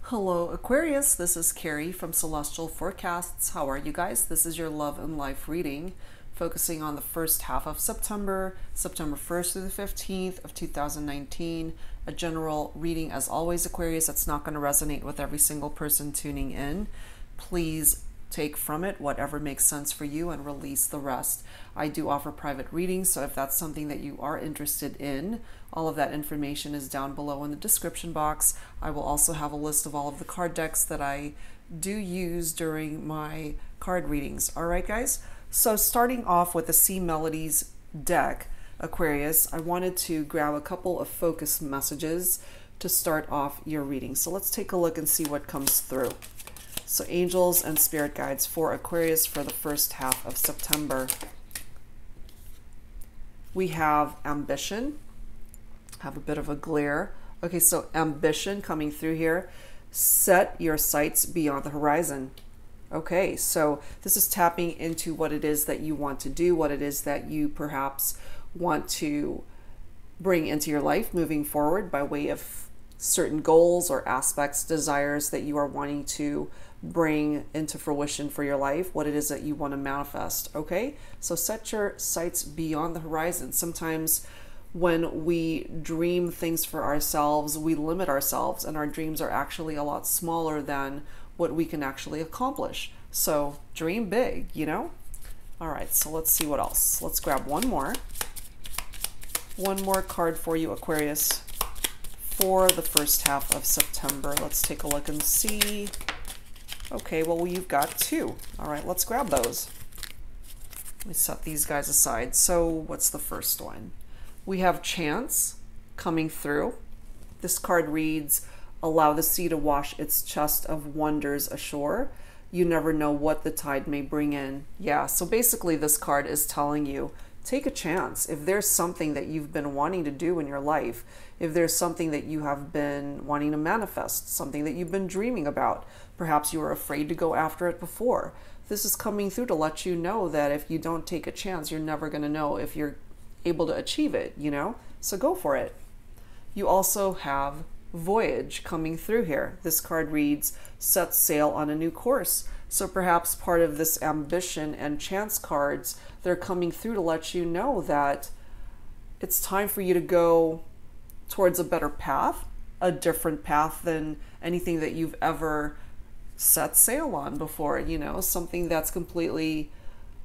Hello Aquarius, this is Carrie from Celestial Forecasts. How are you guys? This is your love and life reading, focusing on the first half of September, September 1st through the 15th of 2019. A general reading as always, Aquarius. That's not going to resonate with every single person tuning in. Please take from it whatever makes sense for you and release the rest. I do offer private readings, so if that's something that you are interested in, all of that information is down below in the description box. I will also have a list of all of the card decks that I do use during my card readings. All right, guys? So starting off with the C Melodies deck, Aquarius, I wanted to grab a couple of focus messages to start off your reading. So let's take a look and see what comes through. So angels and spirit guides for Aquarius for the first half of September. We have ambition. Have a bit of a glare. Okay, so ambition coming through here. Set your sights beyond the horizon. Okay, so this is tapping into what it is that you want to do, what it is that you perhaps want to bring into your life moving forward by way of certain goals or aspects, desires that you are wanting to bring into fruition for your life, what it is that you want to manifest. Okay, so set your sights beyond the horizon. Sometimes when we dream things for ourselves, we limit ourselves, and our dreams are actually a lot smaller than what we can actually accomplish. So dream big, you know? All right, so let's see what else. Let's grab one more. One more card for you, Aquarius, for the first half of September. Let's take a look and see. Okay, well, you've got two. All right, let's grab those. Let me set these guys aside. So what's the first one? We have chance coming through. This card reads, allow the sea to wash its chest of wonders ashore. You never know what the tide may bring in. Yeah, so basically this card is telling you, take a chance. If there's something that you've been wanting to do in your life, if there's something that you have been wanting to manifest, something that you've been dreaming about, perhaps you were afraid to go after it before. This is coming through to let you know that if you don't take a chance, you're never going to know if you're able to achieve it, you know? So go for it. You also have voyage coming through here. This card reads, set sail on a new course. So perhaps part of this ambition and chance cards, they're coming through to let you know that it's time for you to go towards a better path, a different path than anything that you've ever set sail on before, you know, something that's completely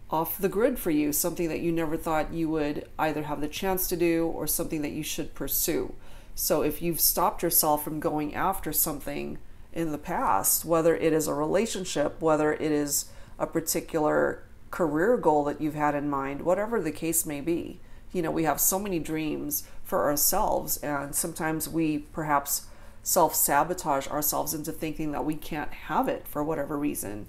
off the grid for you, something that you never thought you would either have the chance to do or something that you should pursue. So if you've stopped yourself from going after something in the past, whether it is a relationship, whether it is a particular career goal that you've had in mind, whatever the case may be, you know, we have so many dreams for ourselves, and sometimes we perhaps self-sabotage ourselves into thinking that we can't have it for whatever reason.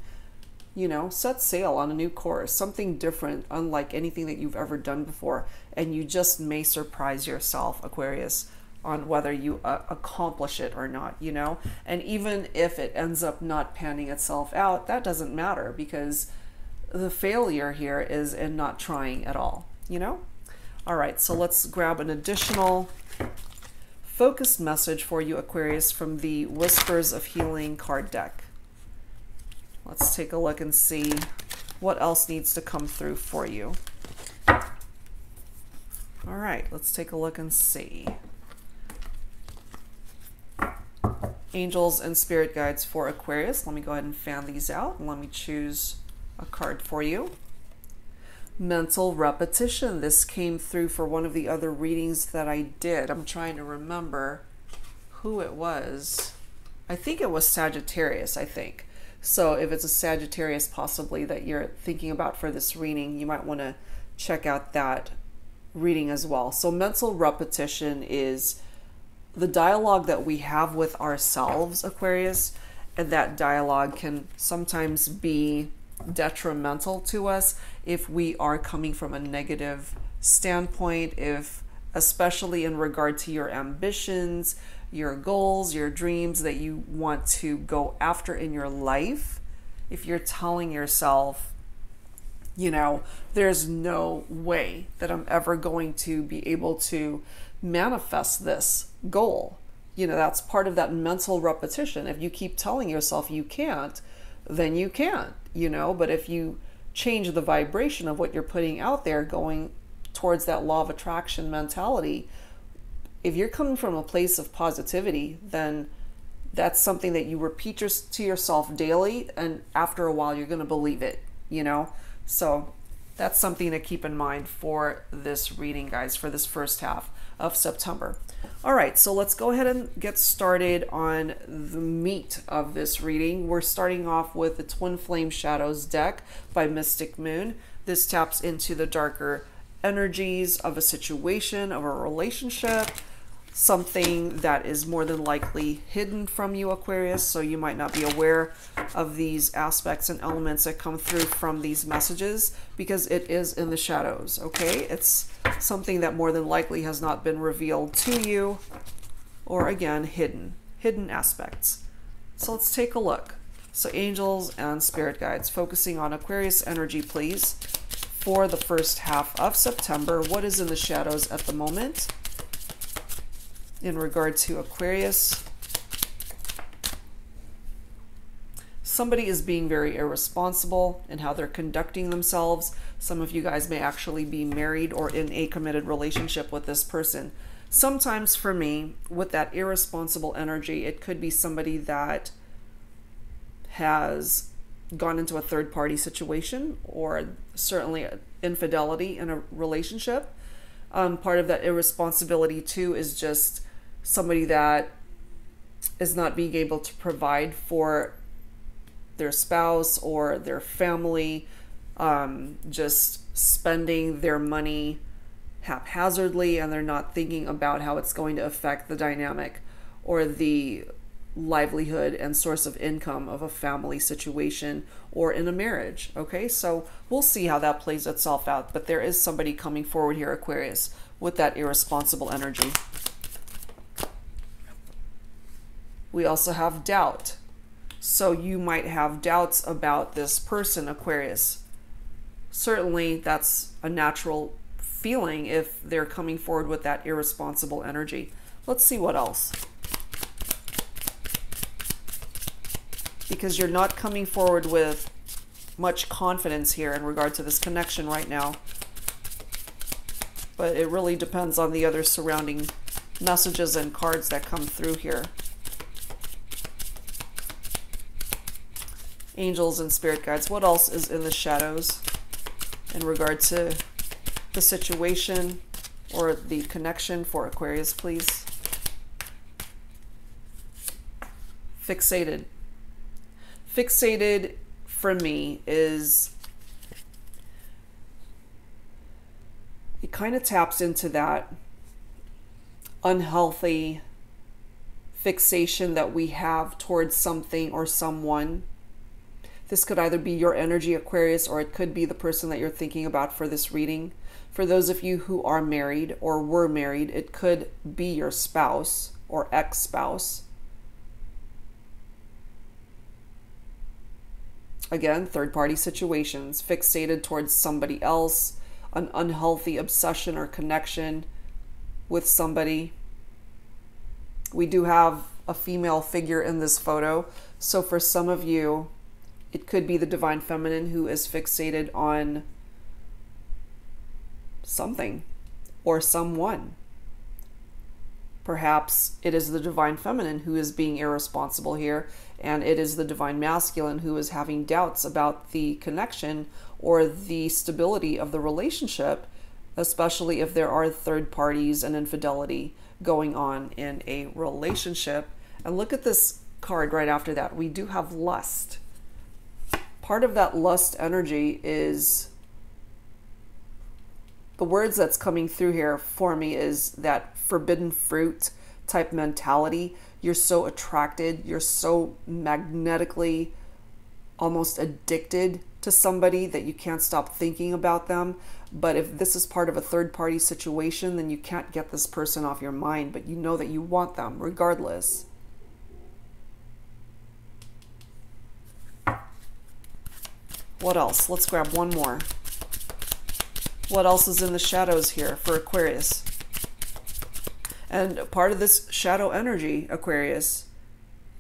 You know, set sail on a new course, something different, unlike anything that you've ever done before, and you just may surprise yourself, Aquarius, on whether you accomplish it or not, you know? And even if it ends up not panning itself out, that doesn't matter, because the failure here is in not trying at all, you know? All right, so let's grab an additional focused message for you, Aquarius, from the Whispers of Healing card deck. Let's take a look and see what else needs to come through for you. All right, let's take a look and see. Angels and spirit guides for Aquarius. Let me go ahead and fan these out, and let me choose a card for you. Mental repetition. This came through for one of the other readings that I did. I'm trying to remember who it was. I think it was Sagittarius, I think. So if it's a Sagittarius possibly that you're thinking about for this reading, you might want to check out that reading as well. So mental repetition is the dialogue that we have with ourselves, Aquarius, and that dialogue can sometimes be detrimental to us if we are coming from a negative standpoint, if especially in regard to your ambitions, your goals, your dreams that you want to go after in your life. If you're telling yourself, you know, there's no way that I'm ever going to be able to manifest this goal, you know, that's part of that mental repetition. If you keep telling yourself you can't, then you can't, you know. But if you change the vibration of what you're putting out there, going towards that law of attraction mentality, if you're coming from a place of positivity, then that's something that you repeat to yourself daily, and after a while you're going to believe it, you know. So that's something to keep in mind for this reading, guys, for this first half of September. All right, so let's go ahead and get started on the meat of this reading. We're starting off with the Twin Flame Shadows deck by Mystic Moon. This taps into the darker energies of a situation, of a relationship, something that is more than likely hidden from you, Aquarius, so you might not be aware of these aspects and elements that come through from these messages, because it is in the shadows, okay? It's something that more than likely has not been revealed to you, or again, hidden aspects. So let's take a look. So angels and spirit guides, focusing on Aquarius energy, please, for the first half of September. What is in the shadows at the moment in regard to Aquarius? Somebody is being very irresponsible in how they're conducting themselves. Some of you guys may actually be married or in a committed relationship with this person. Sometimes for me, with that irresponsible energy, it could be somebody that has gone into a third-party situation, or certainly infidelity in a relationship. Part of that irresponsibility too is just somebody that is not being able to provide for their spouse or their family, just spending their money haphazardly, and they're not thinking about how it's going to affect the dynamic or the livelihood and source of income of a family situation or in a marriage. Okay, so we'll see how that plays itself out, but there is somebody coming forward here, Aquarius, with that irresponsible energy. We also have doubt. So you might have doubts about this person, Aquarius. Certainly that's a natural feeling if they're coming forward with that irresponsible energy. Let's see what else. Because you're not coming forward with much confidence here in regard to this connection right now. But it really depends on the other surrounding messages and cards that come through here. Angels and spirit guides, what else is in the shadows in regard to the situation or the connection for Aquarius, please? Fixated. Fixated for me is, it kind of taps into that unhealthy fixation that we have towards something or someone. This could either be your energy, Aquarius, or it could be the person that you're thinking about for this reading. For those of you who are married or were married, it could be your spouse or ex-spouse. Again, third-party situations, fixated towards somebody else, an unhealthy obsession or connection with somebody. We do have a female figure in this photo, so for some of you, it could be the divine feminine who is fixated on something or someone. Perhaps it is the divine feminine who is being irresponsible here, and it is the divine masculine who is having doubts about the connection or the stability of the relationship, especially if there are third parties and infidelity going on in a relationship. And look at this card right after that. We do have lust. Part of that lust energy is, the words that's coming through here for me is that forbidden fruit type mentality. You're so attracted, you're so magnetically almost addicted to somebody that you can't stop thinking about them. But if this is part of a third-party situation, then you can't get this person off your mind, but you know that you want them regardless. What else? Let's grab one more. What else is in the shadows here for Aquarius? And part of this shadow energy, Aquarius,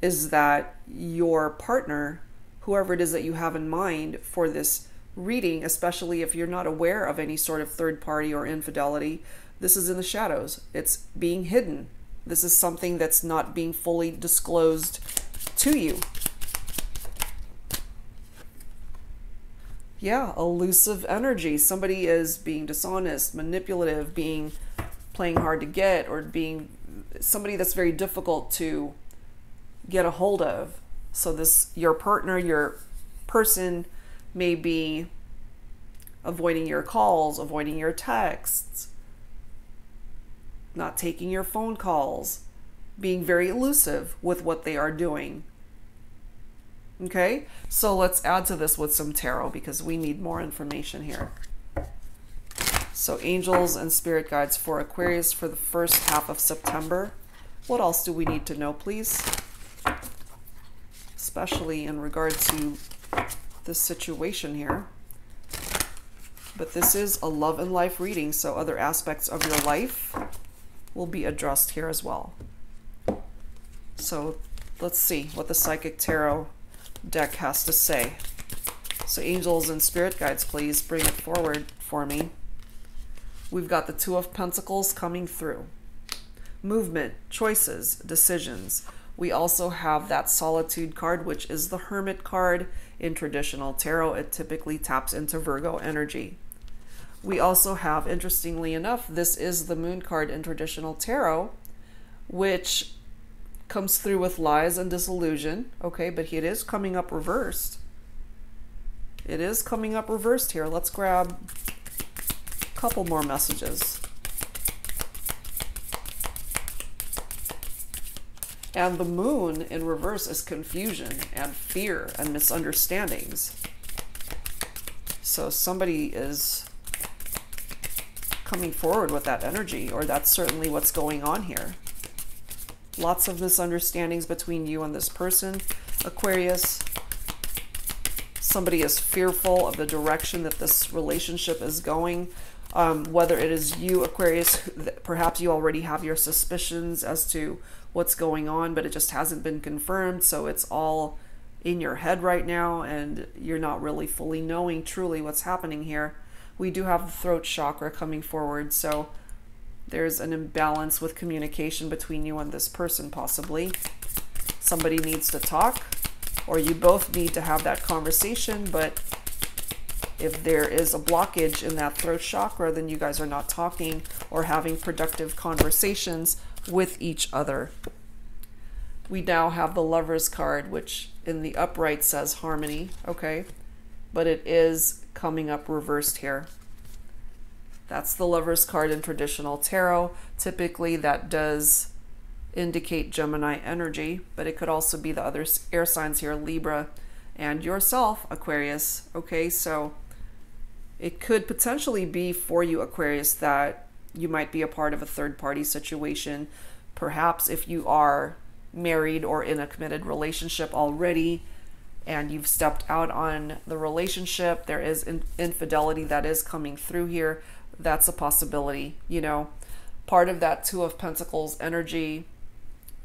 is that your partner, whoever it is that you have in mind for this reading, especially if you're not aware of any sort of third party or infidelity, this is in the shadows. It's being hidden. This is something that's not being fully disclosed to you. Yeah, elusive energy. Somebody is being dishonest, manipulative, playing hard to get, or being somebody that's very difficult to get a hold of. So your partner, your person may be avoiding your calls, avoiding your texts, not taking your phone calls, being very elusive with what they are doing. Okay, so let's add to this with some tarot because we need more information here. So angels and spirit guides for Aquarius for the first half of September. What else do we need to know, please? Especially in regard to this situation here. But this is a love and life reading, so other aspects of your life will be addressed here as well. So let's see what the Psychic Tarot deck has to say. So angels and spirit guides, please bring it forward for me. We've got the Two of Pentacles coming through. Movement, choices, decisions. We also have that Solitude card, which is the Hermit card in traditional tarot. It typically taps into Virgo energy. We also have, interestingly enough, this is the Moon card in traditional tarot, which comes through with lies and disillusion. Okay, but it is coming up reversed. It is coming up reversed here. Let's grab a couple more messages. And the Moon in reverse is confusion and fear and misunderstandings. So somebody is coming forward with that energy, or that's certainly what's going on here. Lots of misunderstandings between you and this person, Aquarius. Somebody is fearful of the direction that this relationship is going. Whether it is you, Aquarius, perhaps you already have your suspicions as to what's going on, but it just hasn't been confirmed. So it's all in your head right now, and you're not really fully knowing truly what's happening here. We do have the throat chakra coming forward, so there's an imbalance with communication between you and this person, possibly. Somebody needs to talk, or you both need to have that conversation, but if there is a blockage in that throat chakra, then you guys are not talking or having productive conversations with each other. We now have the Lovers card, which in the upright says harmony, okay? But it is coming up reversed here. That's the Lovers card in traditional tarot. Typically that does indicate Gemini energy, but it could also be the other air signs here, Libra and yourself, Aquarius. Okay, so it could potentially be for you, Aquarius, that you might be a part of a third-party situation. Perhaps if you are married or in a committed relationship already and you've stepped out on the relationship, there is infidelity that is coming through here. That's a possibility. You know, part of that Two of Pentacles energy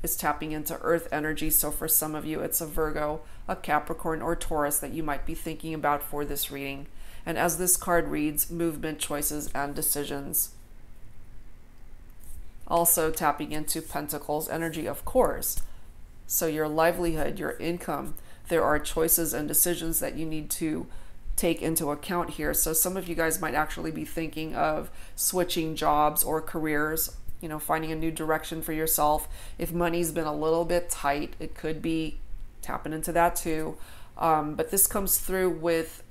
is tapping into Earth energy. So for some of you, it's a Virgo, a Capricorn, or Taurus that you might be thinking about for this reading. And as this card reads, movement, choices, and decisions. Also tapping into Pentacles energy, of course. So your livelihood, your income, there are choices and decisions that you need to take into account here. So some of you guys might actually be thinking of switching jobs or careers, you know, finding a new direction for yourself. If money's been a little bit tight, it could be tapping into that too. But this comes through with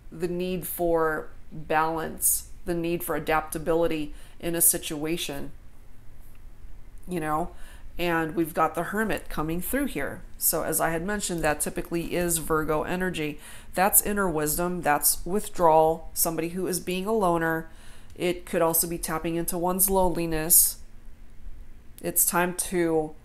the need for balance, the need for adaptability in a situation, you know. And we've got the Hermit coming through here. So as I had mentioned, that typically is Virgo energy. That's inner wisdom, that's withdrawal, somebody who is being a loner. It could also be tapping into one's loneliness. It's time to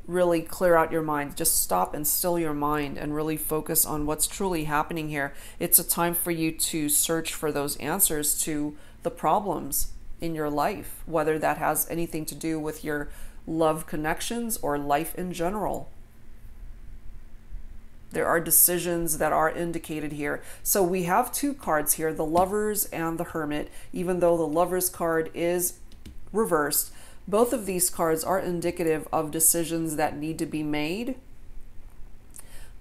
really clear out your mind. Just stop and still your mind and really focus on what's truly happening here. It's a time for you to search for those answers to the problems in your life, whether that has anything to do with your love connections or life in general. There are decisions that are indicated here. So we have two cards here, the Lovers and the Hermit. Even though the Lovers card is reversed, both of these cards are indicative of decisions that need to be made.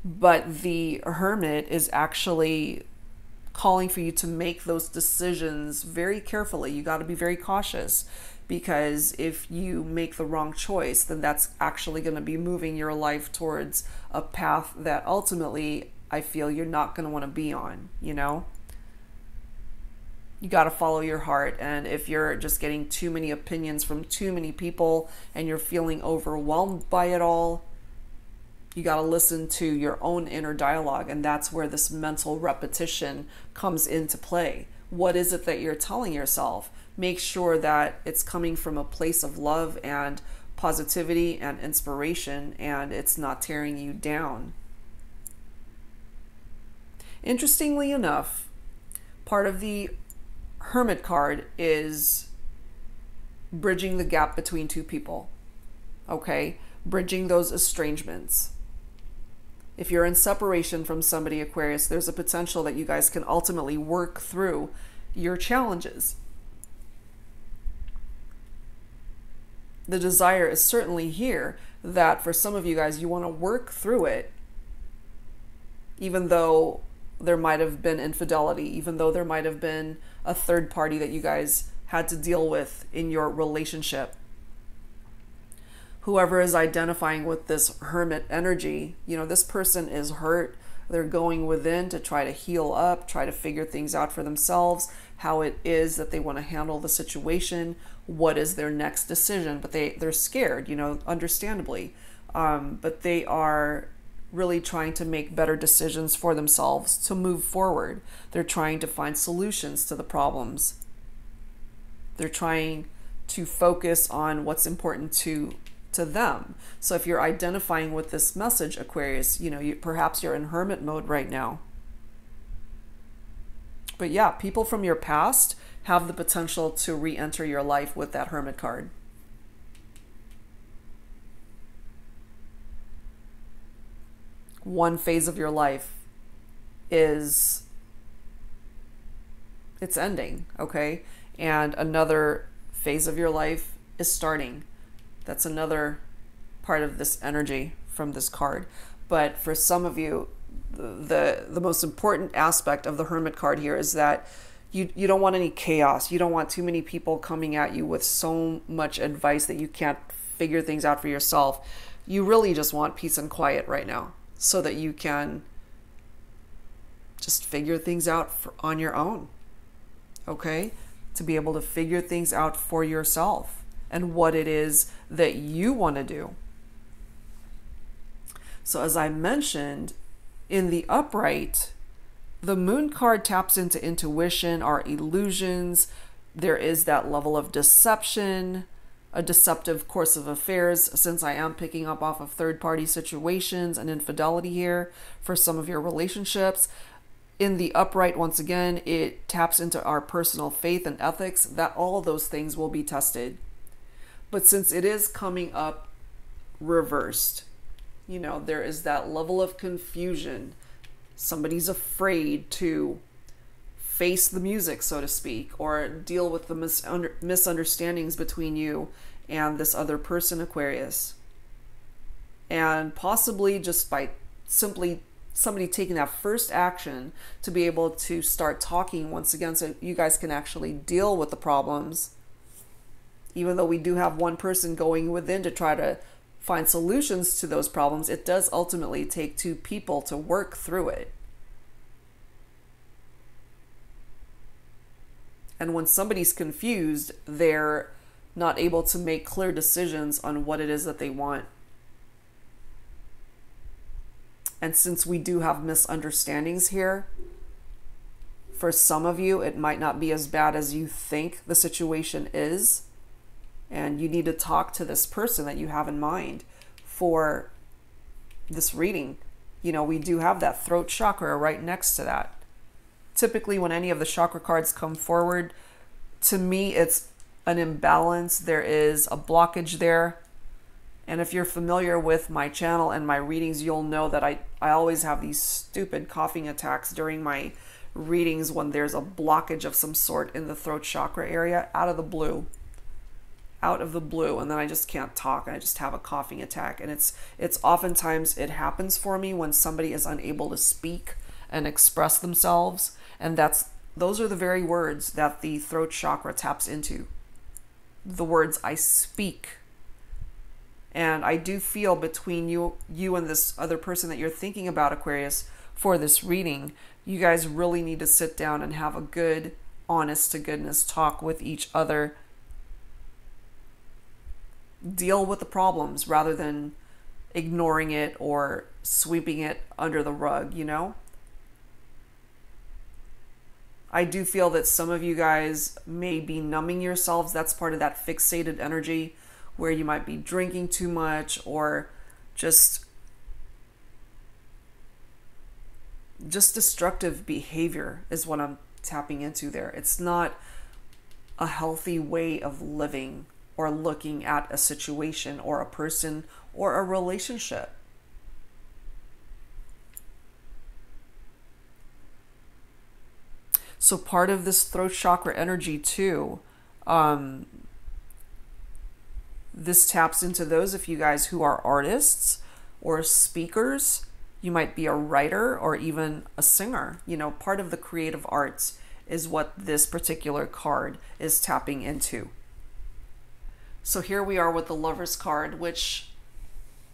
But the Hermit is actually calling for you to make those decisions very carefully. You got to be very cautious, because if you make the wrong choice, then that's actually going to be moving your life towards a path that ultimately I feel you're not going to want to be on, you know? You got to follow your heart. And if you're just getting too many opinions from too many people and you're feeling overwhelmed by it all, you got to listen to your own inner dialogue. And that's where this mental repetition comes into play. What is it that you're telling yourself? Make sure that it's coming from a place of love and positivity and inspiration, and it's not tearing you down. Interestingly enough, part of the Hermit card is bridging the gap between two people. Okay? Bridging those estrangements. If you're in separation from somebody, Aquarius, there's a potential that you guys can ultimately work through your challenges. The desire is certainly here that for some of you guys, you want to work through it, even though there might have been infidelity, even though there might have been a third party that you guys had to deal with in your relationship. Whoever is identifying with this Hermit energy, you know, this person is hurt. They're going within to try to heal up, try to figure things out for themselves, how it is that they want to handle the situation, what is their next decision. But they're scared, you know, understandably. But they are really trying to make better decisions for themselves to move forward. They're trying to find solutions to the problems. They're trying to focus on what's important to them. So if you're identifying with this message, Aquarius, you know, perhaps you're in hermit mode right now. But yeah, people from your past have the potential to re-enter your life with that Hermit card. One phase of your life it's ending, okay? And another phase of your life is starting. That's another part of this energy from this card. But for some of you, the most important aspect of the Hermit card here is that you don't want any chaos. You don't want too many people coming at you with so much advice that you can't figure things out for yourself. You really just want peace and quiet right now so that you can just figure things out on your own, okay? To be able to figure things out for yourself and what it is that you want to do. So as I mentioned, in the upright, the Moon card taps into intuition, our illusions. There is that level of deception, a deceptive course of affairs, since I am picking up off of third-party situations and infidelity here for some of your relationships. In the upright, once again, it taps into our personal faith and ethics, that all of those things will be tested. But since it is coming up reversed, you know, there is that level of confusion. Somebody's afraid to face the music, so to speak, or deal with the misunderstandings between you and this other person, Aquarius. And possibly just by simply somebody taking that first action to be able to start talking once again so you guys can actually deal with the problems. Even though we do have one person going within to try to find solutions to those problems, it does ultimately take two people to work through it. And when somebody's confused, they're not able to make clear decisions on what it is that they want. And since we do have misunderstandings here, for some of you, it might not be as bad as you think the situation is. And you need to talk to this person that you have in mind for this reading. You know, we do have that throat chakra right next to that. Typically, when any of the chakra cards come forward, to me, it's an imbalance. There is a blockage there. And if you're familiar with my channel and my readings, you'll know that I always have these stupid coughing attacks during my readings when there's a blockage of some sort in the throat chakra area, out of the blue. And then I just can't talk and I just have a coughing attack. And it's oftentimes it happens for me when somebody is unable to speak and express themselves. And those are the very words that the throat chakra taps into. The words I speak. And I do feel between you and this other person that you're thinking about, Aquarius, for this reading, you guys really need to sit down and have a good, honest to goodness talk with each other. Deal with the problems rather than ignoring it or sweeping it under the rug, you know? I do feel that some of you guys may be numbing yourselves. That's part of that fixated energy where you might be drinking too much or just destructive behavior is what I'm tapping into there. It's not a healthy way of living or looking at a situation or a person or a relationship. So part of this throat chakra energy too, this taps into those of you guys who are artists or speakers. You might be a writer or even a singer. You know, part of the creative arts is what this particular card is tapping into. So here we are with the Lover's card, which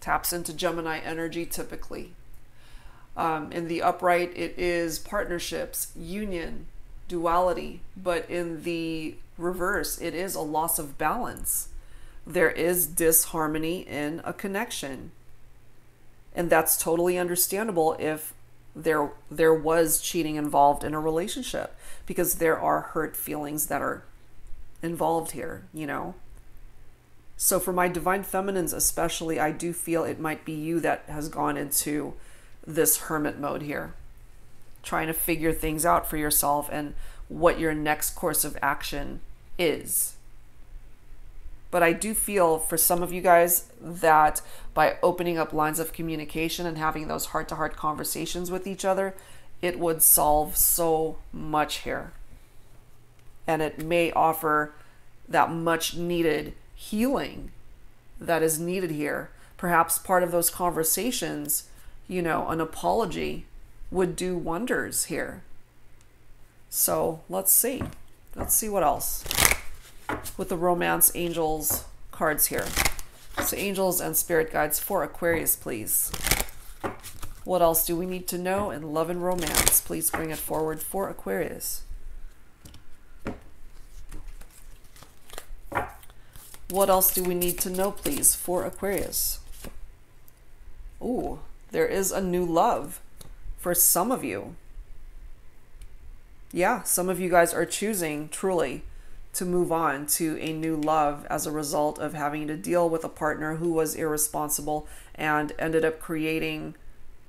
taps into Gemini energy typically. In the upright, it is partnerships, union, duality, but in the reverse, it is a loss of balance. There is disharmony in a connection. And that's totally understandable if there was cheating involved in a relationship, because there are hurt feelings that are involved here, you know. So for my divine feminines especially, I do feel it might be you that has gone into this hermit mode here, trying to figure things out for yourself and what your next course of action is. But I do feel for some of you guys that by opening up lines of communication and having those heart-to-heart conversations with each other, it would solve so much here. And it may offer that much needed healing that is needed here. Perhaps part of those conversations, you know, an apology would do wonders here. So let's see. Let's see what else with the romance angels cards here. So angels and spirit guides for Aquarius, please. What else do we need to know in love and romance? Please bring it forward for Aquarius. What else do we need to know, please, for Aquarius? Ooh, there is a new love for some of you. Yeah, some of you guys are choosing truly to move on to a new love as a result of having to deal with a partner who was irresponsible and ended up creating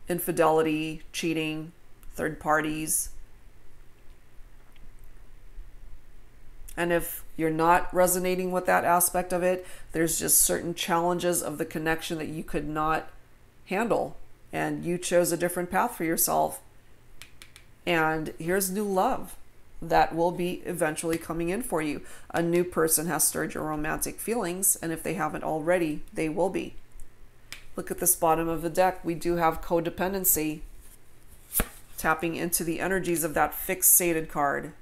infidelity, cheating, third parties. And if you're not resonating with that aspect of it, there's just certain challenges of the connection that you could not handle, and you chose a different path for yourself. And here's new love that will be eventually coming in for you. A new person has stirred your romantic feelings, and if they haven't already, they will be. Look at this bottom of the deck. We do have codependency, tapping into the energies of that fixated card.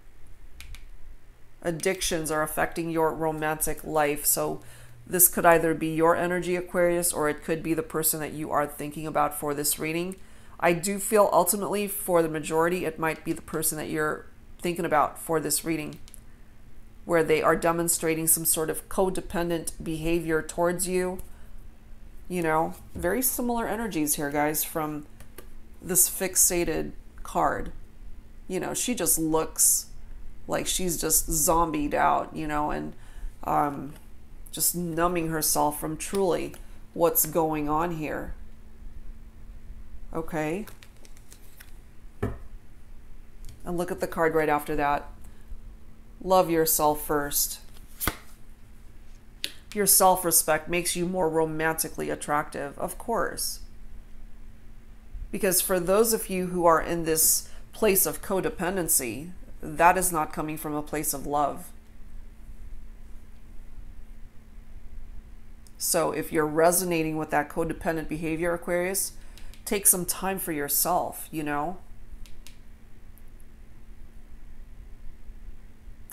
Addictions are affecting your romantic life. So this could either be your energy, Aquarius, or it could be the person that you are thinking about for this reading. I do feel ultimately for the majority, it might be the person that you're thinking about for this reading, where they are demonstrating some sort of codependent behavior towards you. You know, very similar energies here, guys, from this fixated card. You know, she just looks like she's just zombied out, you know, and just numbing herself from truly what's going on here. Okay. And look at the card right after that. Love yourself first. Your self-respect makes you more romantically attractive, of course. Because for those of you who are in this place of codependency, that is not coming from a place of love. So if you're resonating with that codependent behavior, Aquarius, take some time for yourself, you know?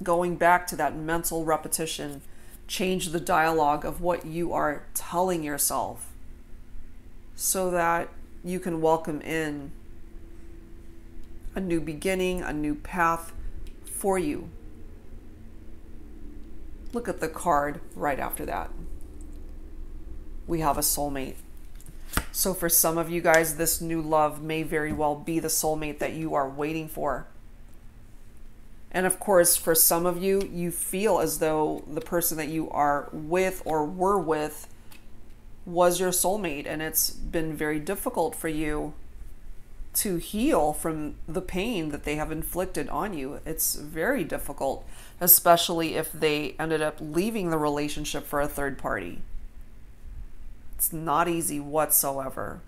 Going back to that mental repetition, change the dialogue of what you are telling yourself so that you can welcome in a new beginning, a new path for you. Look at the card right after that. We have a soulmate. So for some of you guys, this new love may very well be the soulmate that you are waiting for. And of course, for some of you, you feel as though the person that you are with or were with was your soulmate, and it's been very difficult for you to heal from the pain that they have inflicted on you. It's very difficult, especially if they ended up leaving the relationship for a third party. It's not easy whatsoever.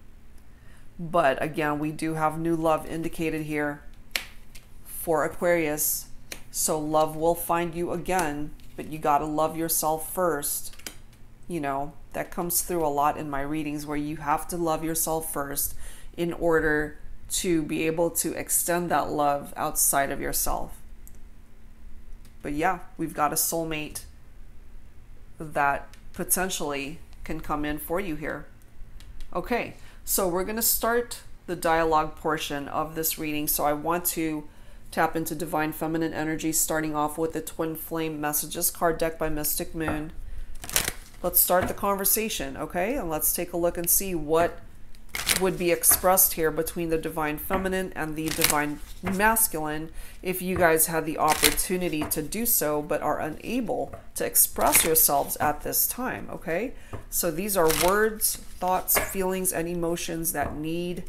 But again, we do have new love indicated here for Aquarius. So love will find you again, but you got to love yourself first. You know, that comes through a lot in my readings, where you have to love yourself first in order to be able to extend that love outside of yourself. But yeah, we've got a soulmate that potentially can come in for you here. Okay, so we're going to start the dialogue portion of this reading. So I want to tap into Divine Feminine energy, starting off with the Twin Flame Messages card deck by Mystic Moon. Let's start the conversation, okay? And let's take a look and see what would be expressed here between the Divine Feminine and the Divine Masculine, if you guys had the opportunity to do so but are unable to express yourselves at this time, okay? So these are words, thoughts, feelings, and emotions that need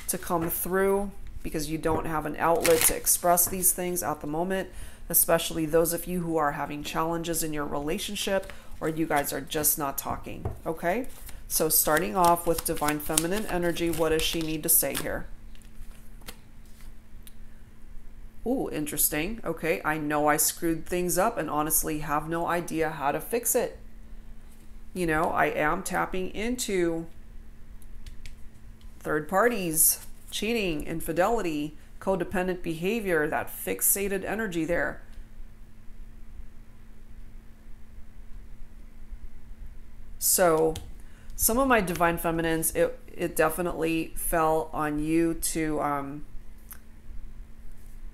to come through because you don't have an outlet to express these things at the moment, especially those of you who are having challenges in your relationship or you guys are just not talking, okay? So starting off with Divine Feminine energy, what does she need to say here? Ooh, interesting. Okay, I know I screwed things up and honestly have no idea how to fix it. You know, I am tapping into third parties, cheating, infidelity, codependent behavior, that fixated energy there. So some of my Divine Feminines, it definitely fell on you to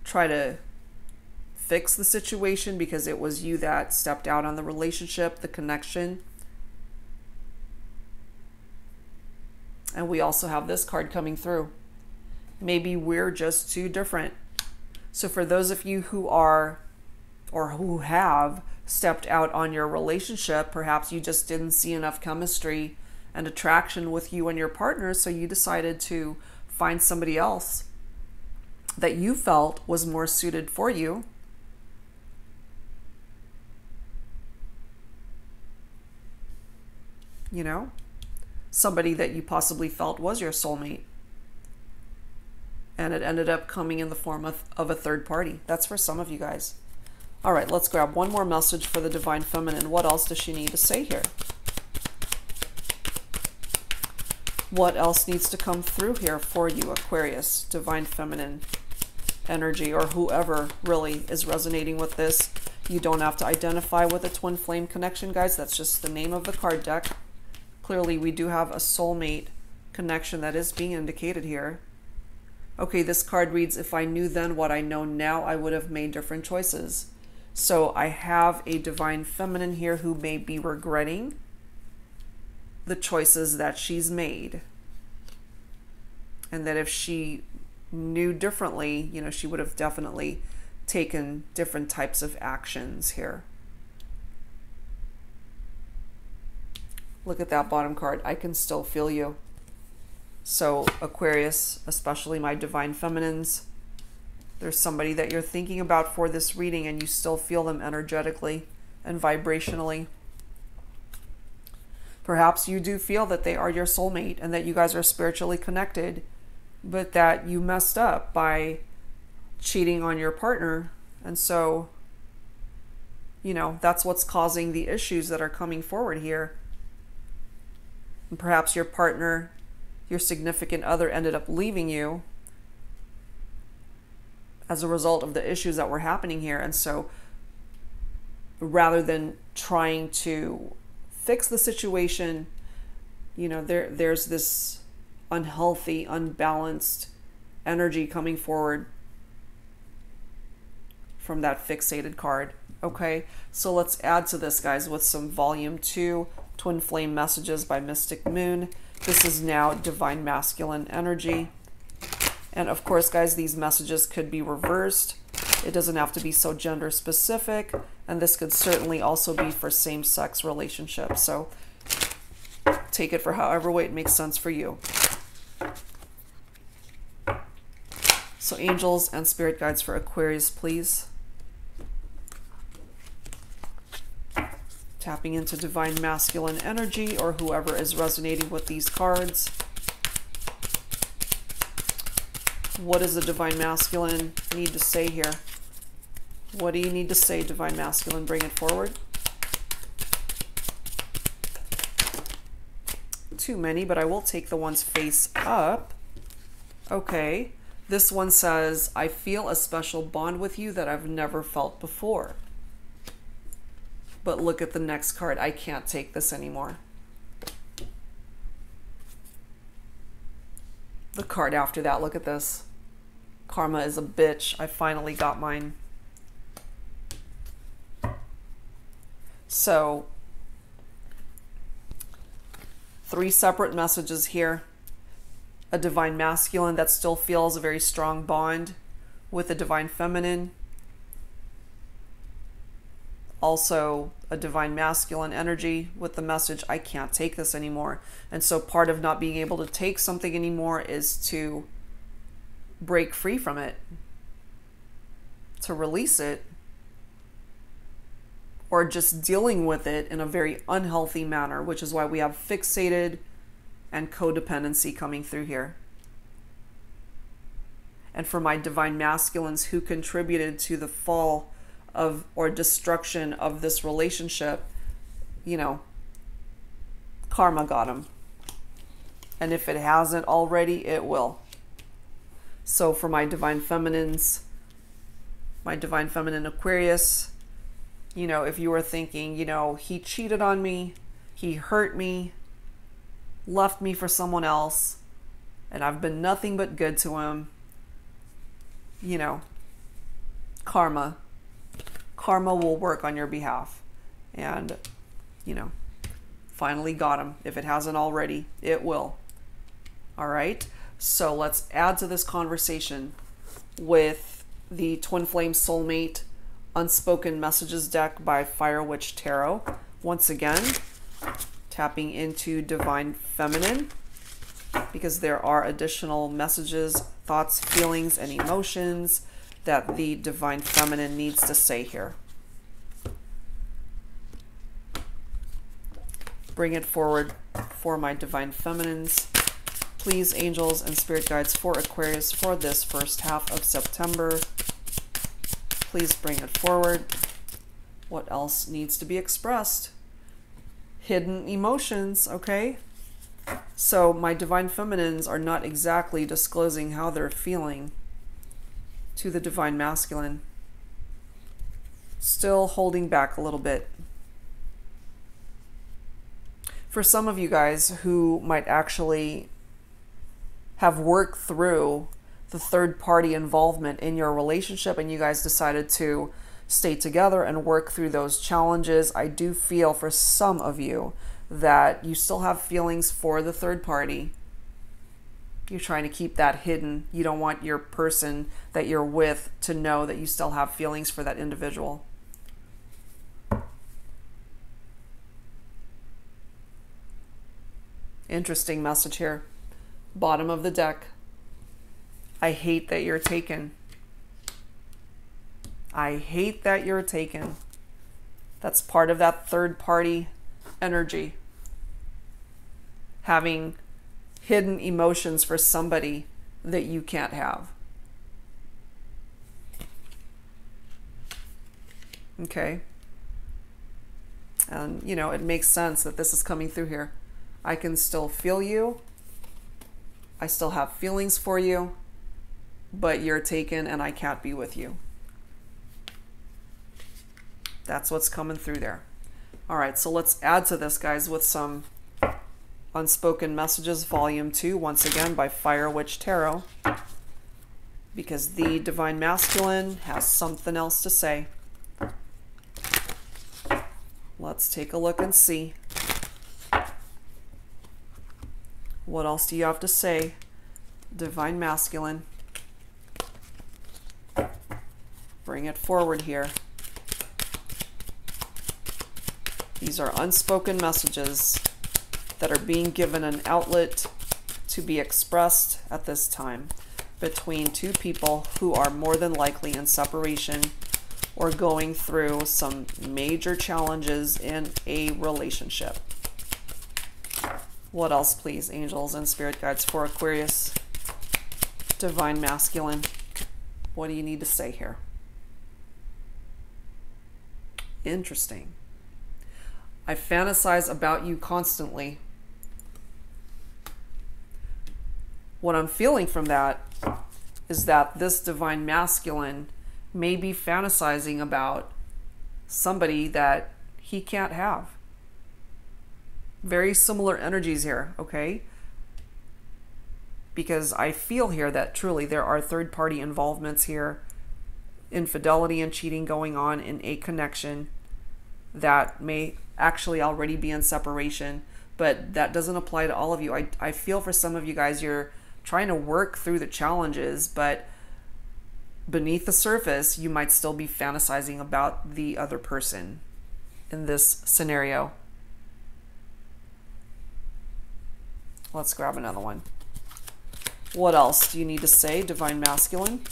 try to fix the situation because it was you that stepped out on the relationship, the connection. And we also have this card coming through. Maybe we're just too different. So for those of you who are or who have stepped out on your relationship, perhaps you just didn't see enough chemistry and attraction with you and your partner, so you decided to find somebody else that you felt was more suited for you. You know, somebody that you possibly felt was your soulmate. And it ended up coming in the form of a third party. That's for some of you guys. All right, let's grab one more message for the Divine Feminine. What else does she need to say here? What else needs to come through here for you, Aquarius, Divine Feminine energy, or whoever really is resonating with this? You don't have to identify with a twin flame connection, guys. That's just the name of the card deck. Clearly, we do have a soulmate connection that is being indicated here. Okay, this card reads, if I knew then what I know now, I would have made different choices. So I have a Divine Feminine here who may be regretting the choices that she's made. And that if she knew differently, you know, she would have definitely taken different types of actions here. Look at that bottom card. I can still feel you. So Aquarius, especially my Divine Feminines, there's somebody that you're thinking about for this reading and you still feel them energetically and vibrationally. Perhaps you do feel that they are your soulmate and that you guys are spiritually connected, but that you messed up by cheating on your partner. And so, you know, that's what's causing the issues that are coming forward here. And perhaps your partner, your significant other, ended up leaving you as a result of the issues that were happening here. And so rather than trying to fix the situation, you know, there's this unhealthy, unbalanced energy coming forward from that fixated card. Okay, so let's add to this, guys, with some volume 2 twin flame messages by Mystic Moon. This is now divine masculine energy. And of course, guys, these messages could be reversed. It doesn't have to be so gender specific. And this could certainly also be for same-sex relationships. So take it for however way it makes sense for you. So angels and spirit guides for Aquarius, please. Tapping into divine masculine energy, or whoever is resonating with these cards. What does the divine masculine need to say here? What do you need to say, divine masculine? Bring it forward. Too many, but I will take the ones face up. Okay. This one says, I feel a special bond with you that I've never felt before. But look at the next card. I can't take this anymore. The card after that, look at this. Karma is a bitch. I finally got mine. So, 3 separate messages here. A divine masculine that still feels a very strong bond with a divine feminine. Also, a divine masculine energy with the message, I can't take this anymore. And so part of not being able to take something anymore is to break free from it, to release it, or just dealing with it in a very unhealthy manner, which is why we have fixated and codependency coming through here. And for my divine masculines who contributed to the fall of or destruction of this relationship, you know, karma got them. And if it hasn't already, it will. So for my divine feminines, my divine feminine Aquarius, you know, if you were thinking, you know, he cheated on me, he hurt me, left me for someone else, and I've been nothing but good to him, you know, karma will work on your behalf. And, you know, finally got him. If it hasn't already, it will. All right. So let's add to this conversation with the Twin Flame Soulmate Unspoken Messages deck by Fire Witch Tarot. Once again, tapping into divine feminine, because there are additional messages, thoughts, feelings, and emotions that the divine feminine needs to say here. Bring it forward for my divine feminines. Please, angels and spirit guides for Aquarius for this first half of September. Please bring it forward. What else needs to be expressed? Hidden emotions, okay? So my divine feminines are not exactly disclosing how they're feeling to the divine masculine. Still holding back a little bit. For some of you guys who might actually have worked through the third party involvement in your relationship and you guys decided to stay together and work through those challenges, I do feel for some of you that you still have feelings for the third party. You're trying to keep that hidden. You don't want your person that you're with to know that you still have feelings for that individual. Interesting message here. Bottom of the deck. I hate that you're taken. I hate that you're taken. That's part of that third party energy. having hidden emotions for somebody that you can't have. Okay. And, you know, it makes sense that this is coming through here. I can still feel you. I still have feelings for you, but you're taken and I can't be with you. That's what's coming through there. All right, so let's add to this, guys, with some Unspoken Messages, Volume 2, once again by Waite Tarot, because the Divine Masculine has something else to say. Let's take a look and see. What else do you have to say, Divine Masculine? Bring it forward here. These are unspoken messages that are being given an outlet to be expressed at this time between two people who are more than likely in separation or going through some major challenges in a relationship. What else, please, angels and spirit guides, for Aquarius, Divine Masculine? What do you need to say here? Interesting. I fantasize about you constantly. What I'm feeling from that is that this Divine Masculine may be fantasizing about somebody that he can't have. Very similar energies here, okay? Because I feel here that truly there are third-party involvements here, infidelity and cheating going on in a connection that may actually already be in separation, but that doesn't apply to all of you. I feel for some of you guys, you're trying to work through the challenges, but beneath the surface, you might still be fantasizing about the other person in this scenario. Let's grab another one. What else do you need to say, Divine Masculine?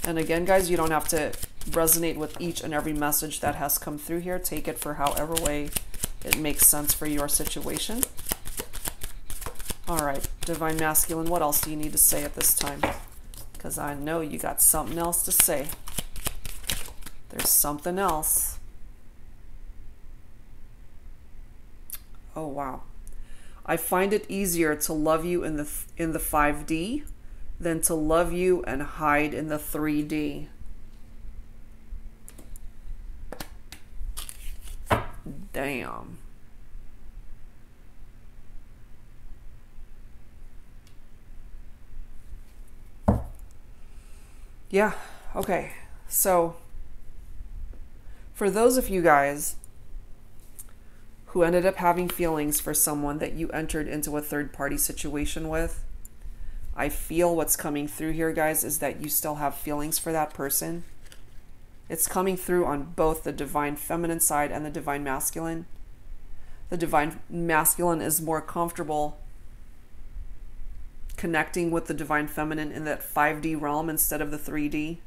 And again, guys, you don't have to resonate with each and every message that has come through here. Take it for however way it makes sense for your situation. All right, Divine Masculine, what else do you need to say at this time? Because I know you got something else to say. There's something else. Oh, wow. I find it easier to love you in the 5D than to love you and hide in the 3D. Damn. Yeah, okay. So, for those of you guys who ended up having feelings for someone that you entered into a third-party situation with, I feel what's coming through here, guys, is that you still have feelings for that person. It's coming through on both the Divine Feminine side and the Divine Masculine. The Divine Masculine is more comfortable connecting with the Divine Feminine in that 5D realm instead of the 3D.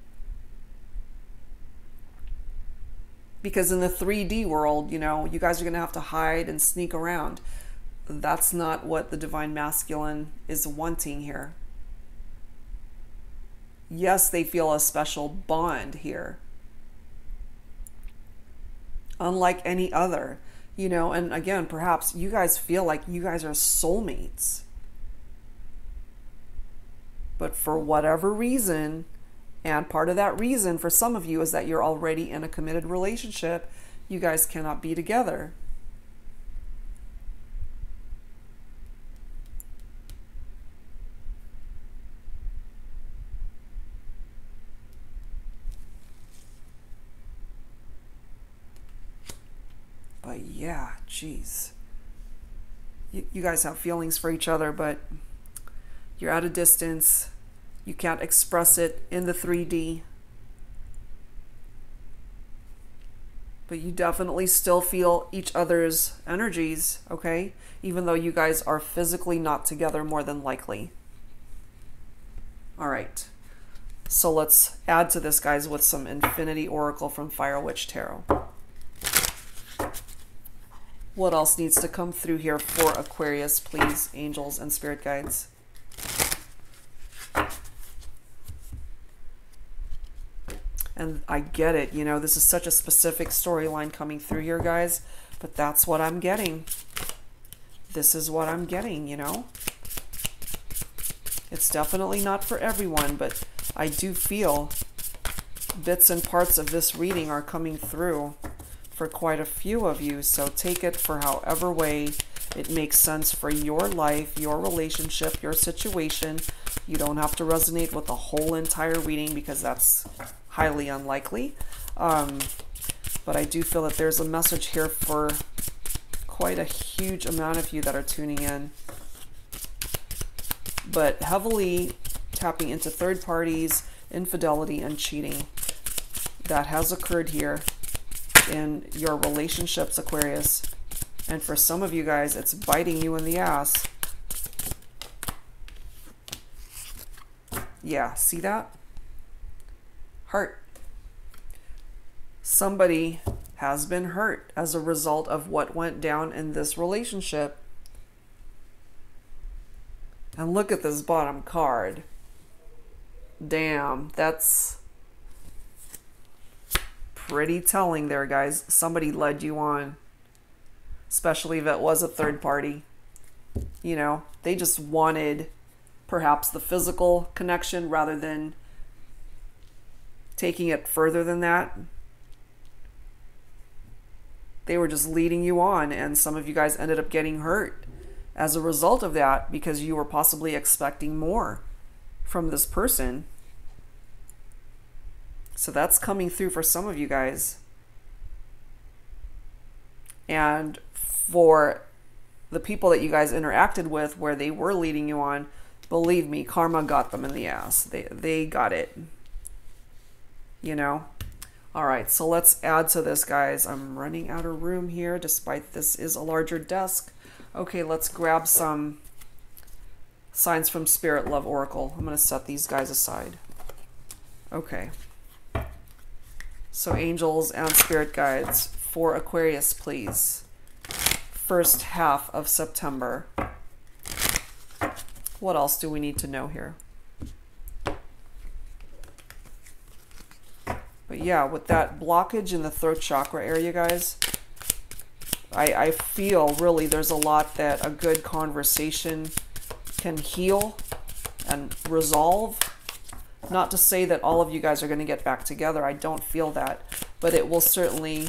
Because in the 3D world, you know, you guys are going to have to hide and sneak around. That's not what the Divine Masculine is wanting here. Yes, they feel a special bond here, unlike any other, you know, and again, perhaps you guys feel like you guys are soulmates. But for whatever reason, and part of that reason for some of you is that you're already in a committed relationship, you guys cannot be together. But yeah, geez. You guys have feelings for each other, but you're at a distance. You can't express it in the 3D. But you definitely still feel each other's energies, okay? Even though you guys are physically not together, more than likely. All right. So let's add to this, guys, with some Infinity Oracle from Waite Tarot. What else needs to come through here for Aquarius, please, angels and spirit guides? And I get it, you know, this is such a specific storyline coming through here, guys, but that's what I'm getting. This is what I'm getting, you know? It's definitely not for everyone, but I do feel bits and parts of this reading are coming through for quite a few of you. So take it for however way it makes sense for your life, your relationship, your situation. You don't have to resonate with the whole entire reading because that's highly unlikely. But I do feel that there's a message here for quite a huge amount of you that are tuning in. But heavily tapping into third parties, infidelity, and cheating. That has occurred here in your relationships, Aquarius. And for some of you guys, it's biting you in the ass. Yeah, see that? Hurt. Somebody has been hurt as a result of what went down in this relationship. And look at this bottom card. Damn, that's pretty telling there, guys. Somebody led you on. Especially if it was a third party. You know, they just wanted perhaps the physical connection rather than taking it further than that. They were just leading you on, and some of you guys ended up getting hurt as a result of that because you were possibly expecting more from this person. So that's coming through for some of you guys. And for the people that you guys interacted with where they were leading you on, believe me, karma got them in the ass. They got it. You know? All right, so let's add to this, guys. I'm running out of room here, despite this is a larger desk. Okay, let's grab some signs from Spirit Love Oracle. I'm going to set these guys aside. Okay. So angels and spirit guides for Aquarius, please. First half of September. What else do we need to know here? But yeah, with that blockage in the throat chakra area, guys, I feel really there's a lot that a good conversation can heal and resolve. Not to say that all of you guys are going to get back together. I don't feel that. But it will certainly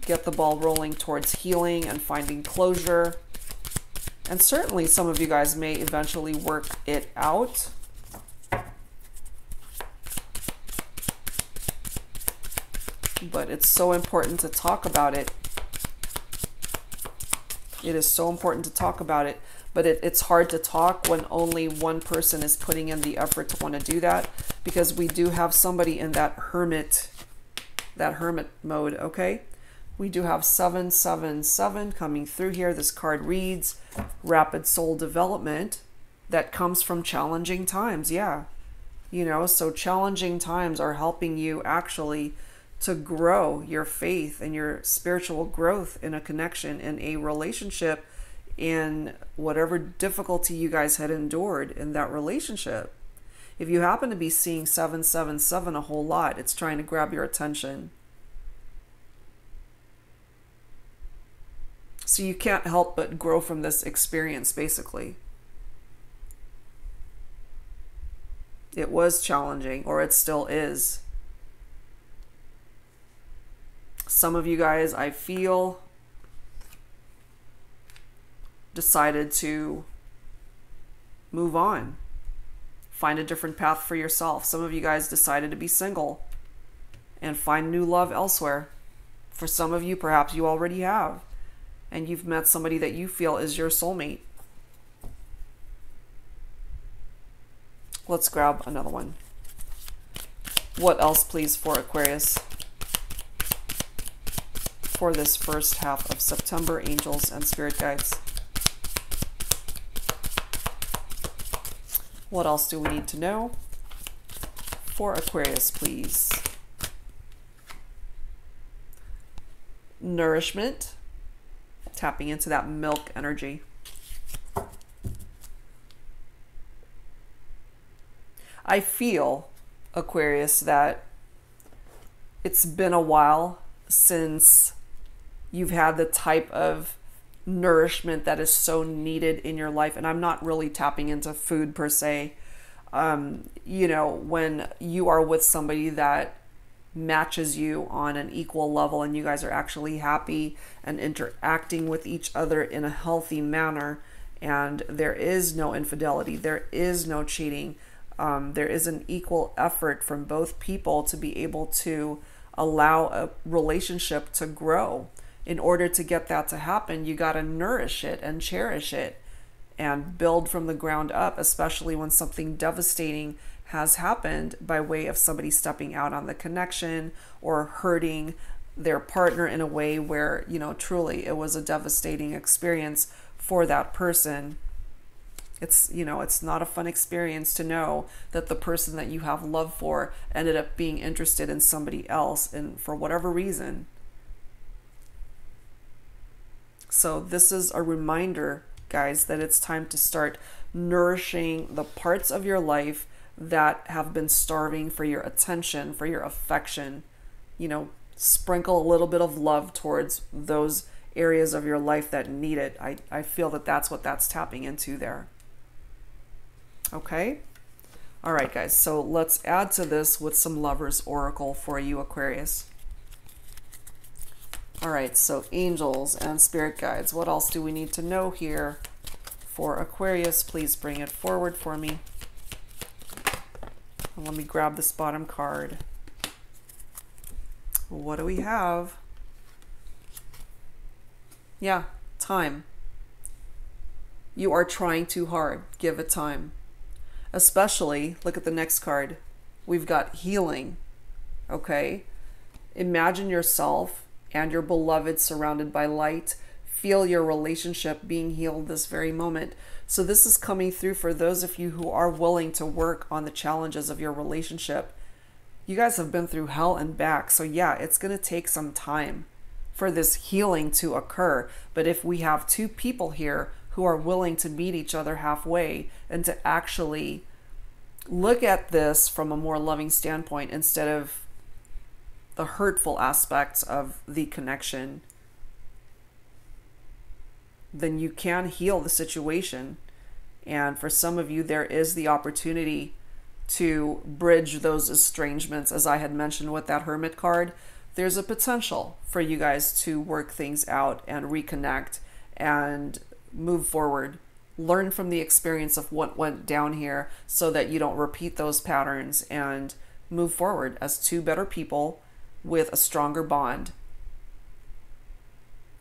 get the ball rolling towards healing and finding closure. And certainly some of you guys may eventually work it out. But it's so important to talk about it. It is so important to talk about it. But it's hard to talk when only one person is putting in the effort to want to do that, because we do have somebody in that hermit mode, okay? We do have 777 coming through here. This card reads rapid soul development that comes from challenging times. Yeah. You know, so challenging times are helping you actually to grow your faith and your spiritual growth in a connection, in a relationship, in whatever difficulty you guys had endured in that relationship. If you happen to be seeing 777 a whole lot, it's trying to grab your attention. So you can't help but grow from this experience, basically. It was challenging, or it still is. Some of you guys, I feel, decided to move on, find a different path for yourself. Some of you guys decided to be single and find new love elsewhere. For some of you, perhaps you already have, and you've met somebody that you feel is your soulmate. Let's grab another one. What else, please, for Aquarius? For this first half of September, angels and spirit guides. What else do we need to know for Aquarius, please? Nourishment, tapping into that milk energy. I feel, Aquarius, that it's been a while since you've had the type of nourishment that is so needed in your life. And I'm not really tapping into food per se. You know, when you are with somebody that matches you on an equal level and you guys are actually happy and interacting with each other in a healthy manner, and there is no infidelity, there is no cheating, there is an equal effort from both people to be able to allow a relationship to grow. In order to get that to happen, you got to nourish it and cherish it and build from the ground up, especially when something devastating has happened by way of somebody stepping out on the connection or hurting their partner in a way where, you know, truly it was a devastating experience for that person. It's, you know, it's not a fun experience to know that the person that you have love for ended up being interested in somebody else, and for whatever reason. So this is a reminder, guys, that it's time to start nourishing the parts of your life that have been starving for your attention, for your affection. You know, sprinkle a little bit of love towards those areas of your life that need it. I feel that that's what that's tapping into there. Okay? All right, guys. So let's add to this with some Lovers Oracle for you, Aquarius. All right, so angels and spirit guides. What else do we need to know here for Aquarius? Please bring it forward for me. And let me grab this bottom card. What do we have? Yeah, time. You are trying too hard. Give it time. Especially, look at the next card. We've got healing. Okay? Imagine yourself and your beloved surrounded by light. Feel your relationship being healed this very moment. So this is coming through for those of you who are willing to work on the challenges of your relationship. You guys have been through hell and back. So yeah, it's going to take some time for this healing to occur. But if we have two people here who are willing to meet each other halfway and to actually look at this from a more loving standpoint instead of the hurtful aspects of the connection, then you can heal the situation. And for some of you, there is the opportunity to bridge those estrangements. As I had mentioned with that Hermit card, there's a potential for you guys to work things out and reconnect and move forward. Learn from the experience of what went down here so that you don't repeat those patterns, and move forward as two better people with a stronger bond.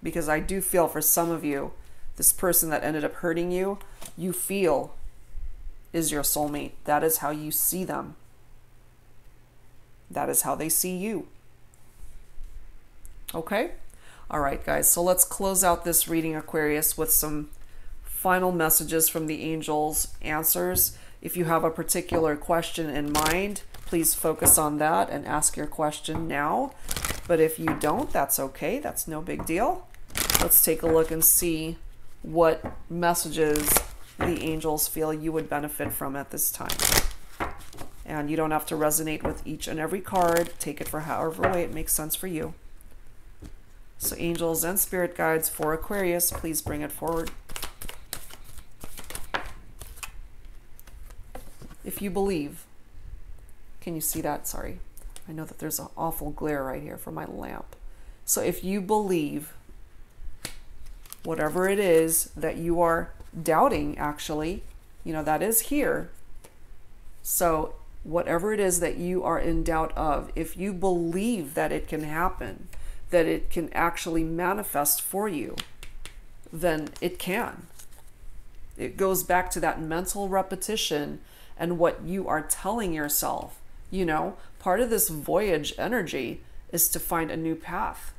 Because I do feel for some of you, this person that ended up hurting you, you feel is your soulmate. That is how you see them. That is how they see you. Okay? All right, guys. So let's close out this reading, Aquarius, with some final messages from the angels, answers. If you have a particular question in mind, please focus on that and ask your question now. But if you don't, that's okay. That's no big deal. Let's take a look and see what messages the angels feel you would benefit from at this time. And you don't have to resonate with each and every card. Take it for however way it makes sense for you. So angels and spirit guides for Aquarius, please bring it forward. If you believe, can you see that? Sorry. I know that there's an awful glare right here from my lamp. So if you believe whatever it is that you are doubting, actually, you know, that is here. So whatever it is that you are in doubt of, if you believe that it can happen, that it can actually manifest for you, then it can. It goes back to that mental repetition and what you are telling yourself. You know, part of this voyage energy is to find a new path.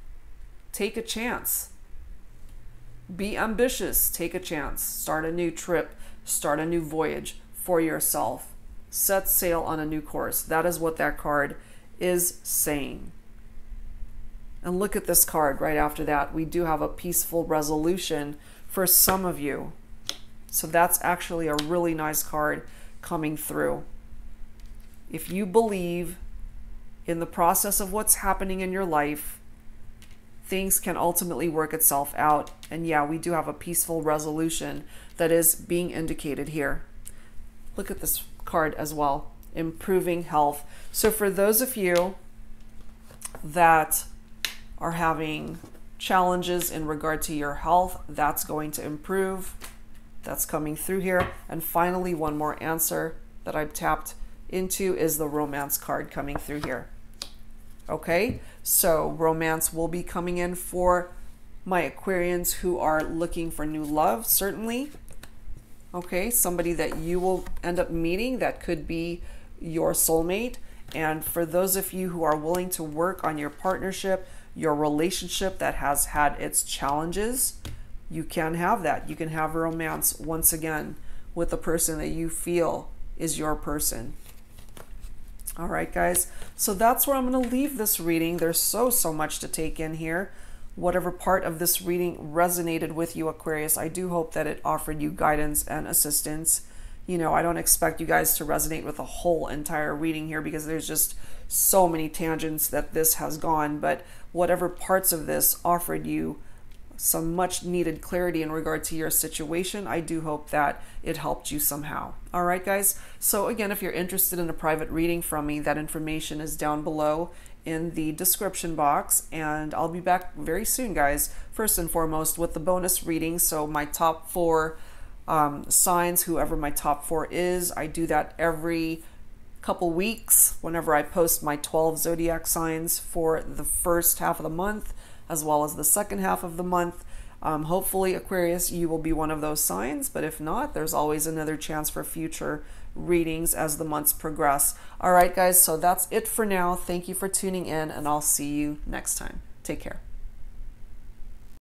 Take a chance. Be ambitious. Take a chance. Start a new trip. Start a new voyage for yourself. Set sail on a new course. That is what that card is saying. And look at this card right after that. We do have a peaceful resolution for some of you. So that's actually a really nice card coming through. If you believe in the process of what's happening in your life, things can ultimately work itself out. And yeah, we do have a peaceful resolution that is being indicated here. Look at this card as well, improving health. So for those of you that are having challenges in regard to your health, that's going to improve. That's coming through here. And finally, one more answer that I've tapped into is the romance card coming through here. Okay, so romance will be coming in for my Aquarians who are looking for new love, certainly. Okay, somebody that you will end up meeting that could be your soulmate. And for those of you who are willing to work on your partnership, your relationship that has had its challenges, you can have that. You can have romance once again with the person that you feel is your person. All right, guys. So that's where I'm going to leave this reading. There's so much to take in here. Whatever part of this reading resonated with you, Aquarius, I do hope that it offered you guidance and assistance. You know, I don't expect you guys to resonate with the whole entire reading here because there's just so many tangents that this has gone. But whatever parts of this offered you some much needed clarity in regard to your situation, I do hope that it helped you somehow. All right, guys. So again, if you're interested in a private reading from me, that information is down below in the description box, and I'll be back very soon, guys, first and foremost with the bonus reading. So my top 4 signs, whoever my top 4 is, I do that every couple weeks whenever I post my 12 zodiac signs for the first half of the month as well as the second half of the month. Hopefully, Aquarius, you will be one of those signs, but if not, there's always another chance for future readings as the months progress. All right, guys, so that's it for now. Thank you for tuning in, and I'll see you next time. Take care.